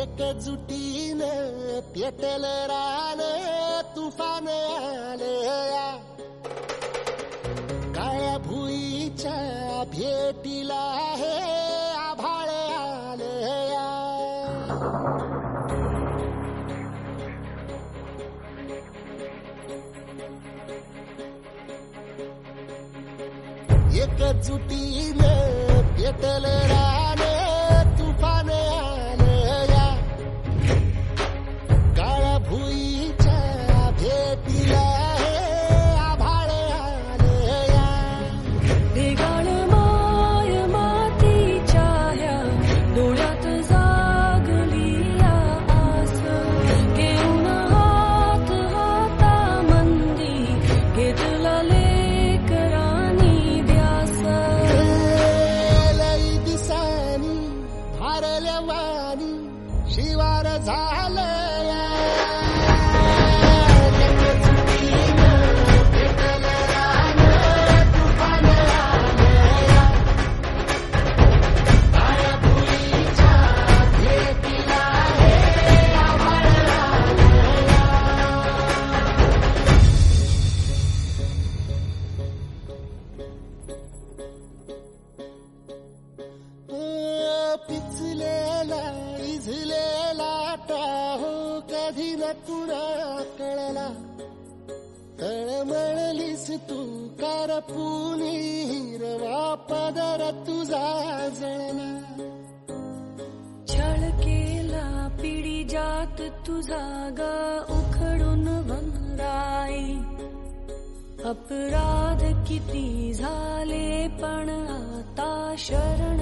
एकजुटीने पेटल रान तुफान आलया काळ्या भुईच्या भेटीला हे आभाळ आलया एकजुटीने पेटल रान तुफान आलया काळ्या भुईच्या भेटीला हे आभाळ आलया ढगाळ माय मातीच्या ह्या डोळ्यात जागली या आस घेऊन हात हातामंदी घेतला लेकरांनी ध्यास लई दिसानी भारल्या वाणी शिवार झालया पिचलेला इझलेला टाहो कधी न तुला कळला तळमळलीस तू करपुनी हिरवा पदर तुझा जळला छळ केला पिढी जात तुझा ग उखडून वनराई अपराध किती झाले पण आता शरण